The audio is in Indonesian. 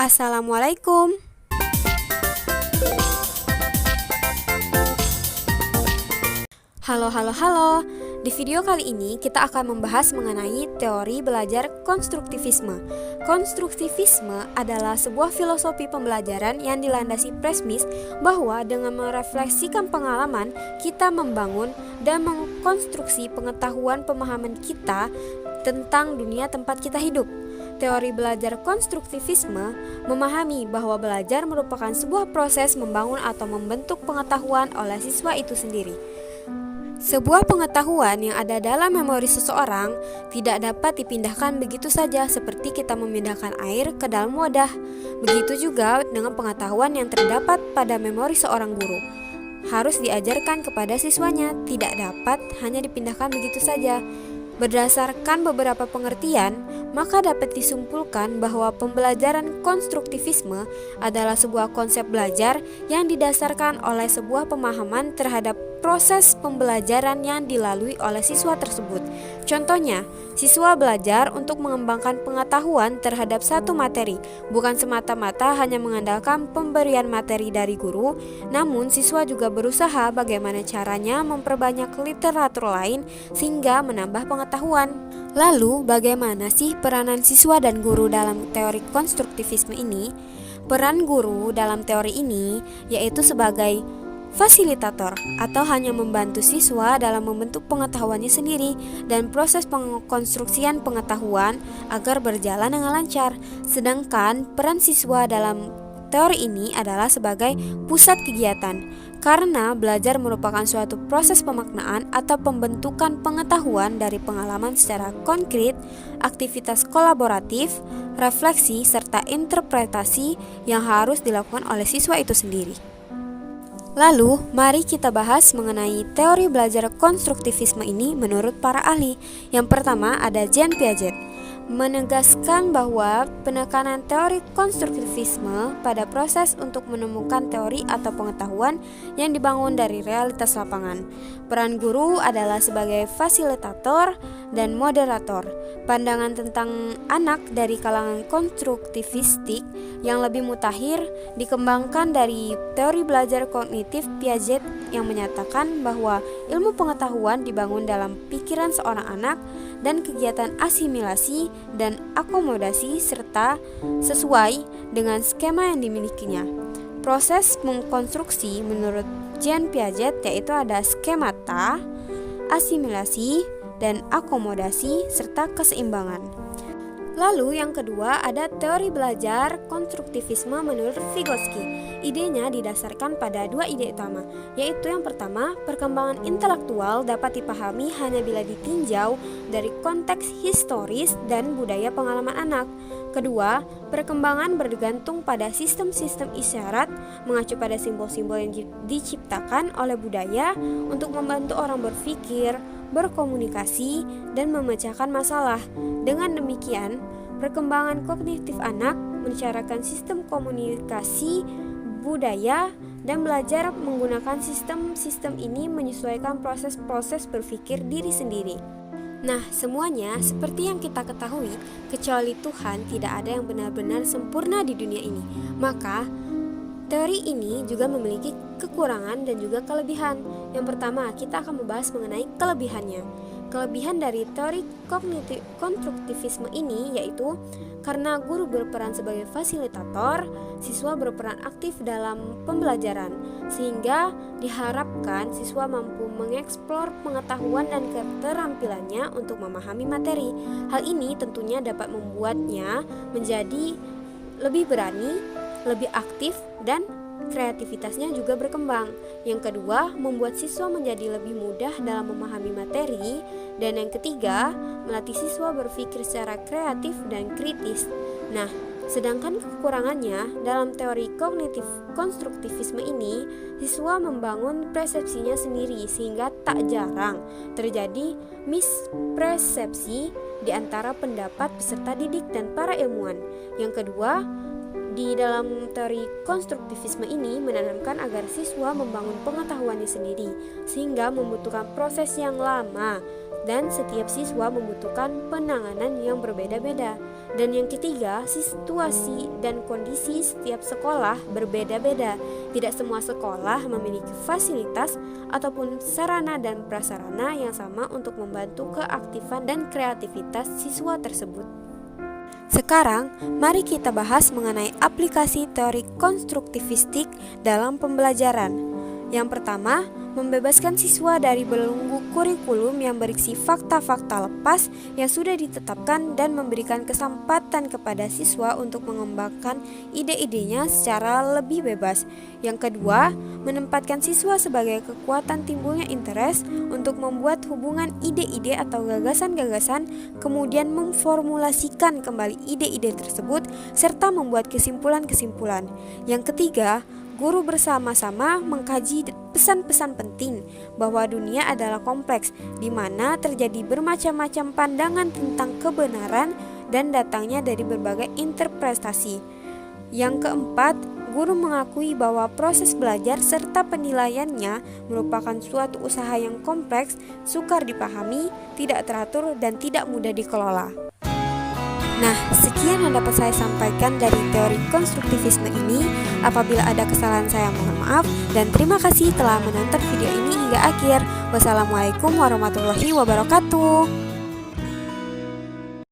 Assalamualaikum. Halo. Di video kali ini kita akan membahas mengenai teori belajar konstruktivisme. Konstruktivisme adalah sebuah filosofi pembelajaran yang dilandasi premis bahwa dengan merefleksikan pengalaman, kita membangun dan mengkonstruksi pengetahuan pemahaman kita tentang dunia tempat kita hidup. Teori belajar konstruktivisme memahami bahwa belajar merupakan sebuah proses membangun atau membentuk pengetahuan oleh siswa itu sendiri. Sebuah pengetahuan yang ada dalam memori seseorang tidak dapat dipindahkan begitu saja seperti kita memindahkan air ke dalam wadah. Begitu juga dengan pengetahuan yang terdapat pada memori seorang guru. Harus diajarkan kepada siswanya, tidak dapat hanya dipindahkan begitu saja. Berdasarkan beberapa pengertian, maka dapat disimpulkan bahwa pembelajaran konstruktivisme adalah sebuah konsep belajar yang didasarkan oleh sebuah pemahaman terhadap proses pembelajaran yang dilalui oleh siswa tersebut. Contohnya, siswa belajar untuk mengembangkan pengetahuan terhadap satu materi, bukan semata-mata hanya mengandalkan pemberian materi dari guru, namun siswa juga berusaha bagaimana caranya memperbanyak literatur lain sehingga menambah pengetahuan. Lalu, bagaimana sih peranan siswa dan guru dalam teori konstruktivisme ini? Peran guru dalam teori ini yaitu sebagai fasilitator atau hanya membantu siswa dalam membentuk pengetahuannya sendiri dan proses pengkonstruksian pengetahuan agar berjalan dengan lancar. Sedangkan peran siswa dalam teori ini adalah sebagai pusat kegiatan, karena belajar merupakan suatu proses pemaknaan atau pembentukan pengetahuan dari pengalaman secara konkret, aktivitas kolaboratif, refleksi, serta interpretasi yang harus dilakukan oleh siswa itu sendiri. Lalu, mari kita bahas mengenai teori belajar konstruktivisme ini menurut para ahli. Yang pertama ada Jean Piaget, menegaskan bahwa penekanan teori konstruktivisme pada proses untuk menemukan teori atau pengetahuan yang dibangun dari realitas lapangan. Peran guru adalah sebagai fasilitator dan moderator. Pandangan tentang anak dari kalangan konstruktivistik yang lebih mutakhir dikembangkan dari teori belajar kognitif Piaget yang menyatakan bahwa ilmu pengetahuan dibangun dalam pikiran seorang anak dan kegiatan asimilasi dan akomodasi serta sesuai dengan skema yang dimilikinya. Proses mengkonstruksi menurut Jean Piaget yaitu ada skemata, asimilasi, dan akomodasi serta keseimbangan. Lalu yang kedua ada teori belajar konstruktivisme menurut Vygotsky. Idenya didasarkan pada dua ide utama, yaitu yang pertama, perkembangan intelektual dapat dipahami hanya bila ditinjau dari konteks historis dan budaya pengalaman anak. Kedua, perkembangan bergantung pada sistem-sistem isyarat mengacu pada simbol-simbol yang diciptakan oleh budaya untuk membantu orang berpikir, berkomunikasi, dan memecahkan masalah. Dengan demikian, perkembangan kognitif anak mencarakan sistem komunikasi budaya dan belajar menggunakan sistem-sistem ini menyesuaikan proses-proses berpikir diri sendiri. Nah, semuanya seperti yang kita ketahui, kecuali Tuhan tidak ada yang benar-benar sempurna di dunia ini. Maka, teori ini juga memiliki kekurangan dan juga kelebihan. Yang pertama, kita akan membahas mengenai kelebihannya. Kelebihan dari teori konstruktivisme ini yaitu karena guru berperan sebagai fasilitator, siswa berperan aktif dalam pembelajaran, sehingga diharapkan siswa mampu mengeksplor pengetahuan dan keterampilannya untuk memahami materi. Hal ini tentunya dapat membuatnya menjadi lebih berani, lebih aktif, dan kreativitasnya juga berkembang. Yang kedua, membuat siswa menjadi lebih mudah dalam memahami materi. Dan yang ketiga, melatih siswa berpikir secara kreatif dan kritis. Nah, sedangkan kekurangannya dalam teori kognitif konstruktivisme ini, siswa membangun persepsinya sendiri sehingga tak jarang terjadi mispersepsi di antara pendapat peserta didik dan para ilmuwan. Yang kedua, di dalam teori konstruktivisme ini menanamkan agar siswa membangun pengetahuannya sendiri, sehingga membutuhkan proses yang lama dan setiap siswa membutuhkan penanganan yang berbeda-beda. Dan yang ketiga, situasi dan kondisi setiap sekolah berbeda-beda. Tidak semua sekolah memiliki fasilitas ataupun sarana dan prasarana yang sama untuk membantu keaktifan dan kreativitas siswa tersebut. Sekarang, mari kita bahas mengenai aplikasi teori konstruktivistik dalam pembelajaran. Yang pertama, membebaskan siswa dari belenggu kurikulum yang berisi fakta-fakta lepas yang sudah ditetapkan dan memberikan kesempatan kepada siswa untuk mengembangkan ide-idenya secara lebih bebas. Yang kedua, menempatkan siswa sebagai kekuatan timbulnya interest untuk membuat hubungan ide-ide atau gagasan-gagasan, kemudian memformulasikan kembali ide-ide tersebut serta membuat kesimpulan-kesimpulan. Yang ketiga, guru bersama-sama mengkaji pesan-pesan penting bahwa dunia adalah kompleks, di mana terjadi bermacam-macam pandangan tentang kebenaran dan datangnya dari berbagai interpretasi. Yang keempat, guru mengakui bahwa proses belajar serta penilaiannya merupakan suatu usaha yang kompleks, sukar dipahami, tidak teratur, dan tidak mudah dikelola. Nah, sekian yang dapat saya sampaikan dari teori konstruktivisme ini. Apabila ada kesalahan saya mohon maaf, dan terima kasih telah menonton video ini hingga akhir. Wassalamualaikum warahmatullahi wabarakatuh.